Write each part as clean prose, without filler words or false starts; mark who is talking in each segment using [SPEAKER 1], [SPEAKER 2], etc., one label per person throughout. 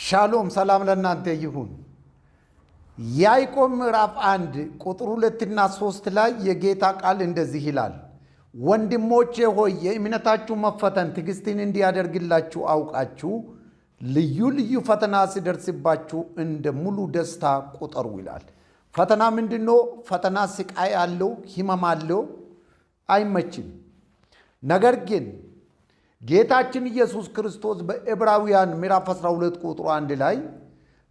[SPEAKER 1] ሻሎም ሰላም ለእናንተ ይሁን። ያዕቆብ ምዕራፍ 1 ቁጥር 2 እና 3 ላይ የጌታ ቃል እንደዚህ ይላል፣ ወንድሞቼ ሆይ የእምነታችሁ መፈተን ትዕግስትን እንዲያደርግላችሁ አውቃችሁ ልዩ ልዩ ፈተና ሲደርስባችሁ እንደ ሙሉ ደስታ ቁጠሩ ይላል። ፈተና ምንድነው? ፈተና ስቃይ አለው፣ ህመም አለው፣ አይመችም። ነገር ግን ጌታችን ኢየሱስ ክርስቶስ በዕብራውያን ምዕራፍ 12 ቁጥር 1 ላይ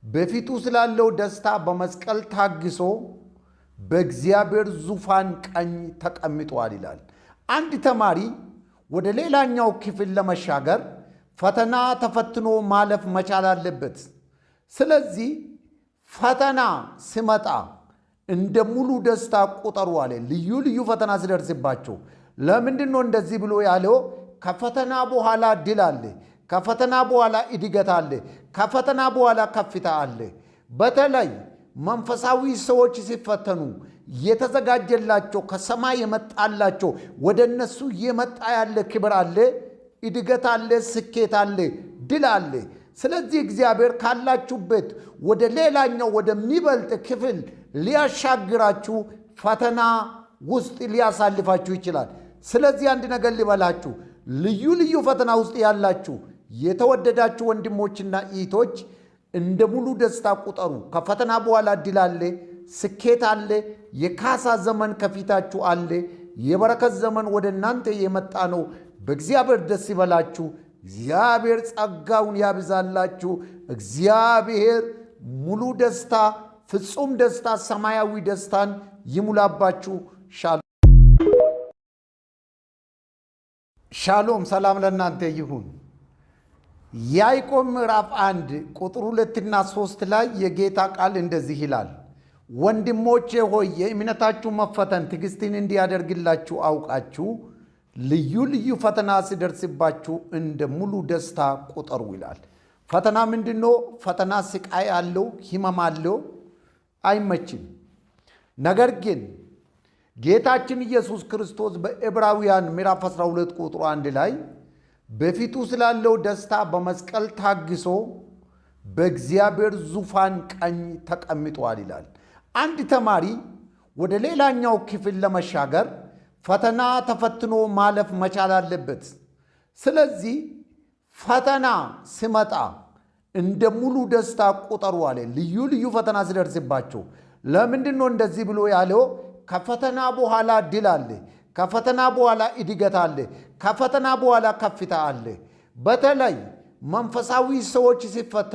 [SPEAKER 1] በፊቱ ስላለው ደስታ በመስቀል ታግሶ በእግዚአብሔር ዙፋን ቀኝ ተቀምጧል ይላል። አንድ ተማሪ ወደ ሌላኛው ክፍል ለመሻገር ፈተና ተፈትኖ ማለፍ መቻል አለበት። ስለዚህ ፈተና ሲመጣ እንደ ሙሉ ደስታ ቁጠሩ አለ። ልዩ ልዩ ፈተና ሲደርስባቸው ለምንድን ነው እንደዚህ ብሎ ያለው? ከፈተና በኋላ ድል አለ። ከፈተና በኋላ እድገት አለ። ከፈተና በኋላ ከፍታ አለ። በተለይ መንፈሳዊ ሰዎች ሲፈተኑ የተዘጋጀላቸው ከሰማይ የመጣላቸው ወደ እነሱ የመጣ ያለ ክብር አለ፣ እድገት አለ፣ ስኬት አለ፣ ድል አለ። ስለዚህ እግዚአብሔር ካላችሁበት ወደ ሌላኛው ወደሚበልጥ ክፍል ሊያሻግራችሁ ፈተና ውስጥ ሊያሳልፋችሁ ይችላል። ስለዚህ አንድ ነገር ሊበላችሁ፣ ልዩ ልዩ ፈተና ውስጥ ያላችሁ የተወደዳችሁ ወንድሞችና እህቶች እንደ ሙሉ ደስታ ቁጠሩ። ከፈተና በኋላ ድል አለ፣ ስኬት አለ፣ የካሳ ዘመን ከፊታችሁ አለ። የበረከት ዘመን ወደ እናንተ የመጣ ነው። በእግዚአብሔር ደስ ይበላችሁ። እግዚአብሔር ጸጋውን ያብዛላችሁ። እግዚአብሔር ሙሉ ደስታ፣ ፍጹም ደስታ፣ ሰማያዊ ደስታን ይሙላባችሁ። ሻሎም ሰላም ለእናንተ ይሁን። ያዕቆብ ምዕራፍ 1 ቁጥር 2 እና 3 ላይ የጌታ ቃል እንደዚህ ይላል፣ ወንድሞቼ ሆይ የእምነታችሁ መፈተን ትዕግስትን እንዲያደርግላችሁ አውቃችሁ ልዩ ልዩ ፈተና ሲደርስባችሁ እንደ ሙሉ ደስታ ቁጠሩ ይላል። ፈተና ምንድነው? ፈተና ስቃይ አለው፣ ህመም አለው፣ አይመችም። ነገር ግን ጌታችን ኢየሱስ ክርስቶስ በዕብራውያን ምዕራፍ 12 ቁጥር 1 ላይ በፊቱ ስላለው ደስታ በመስቀል ታግሶ በእግዚአብሔር ዙፋን ቀኝ ተቀምጧል ይላል። አንድ ተማሪ ወደ ሌላኛው ክፍል ለመሻገር ፈተና ተፈትኖ ማለፍ መቻል አለበት። ስለዚህ ፈተና ሲመጣ እንደ ሙሉ ደስታ ቁጠሩ አለ። ልዩ ልዩ ፈተና ሲደርስባቸው ለምንድን ነው እንደዚህ ብሎ ያለው? ከፈተና በኋላ ድል አለ። ከፈተና በኋላ እድገት አለ። ከፈተና በኋላ ከፍታ አለ። በተለይ መንፈሳዊ ሰዎች ሲፈተኑ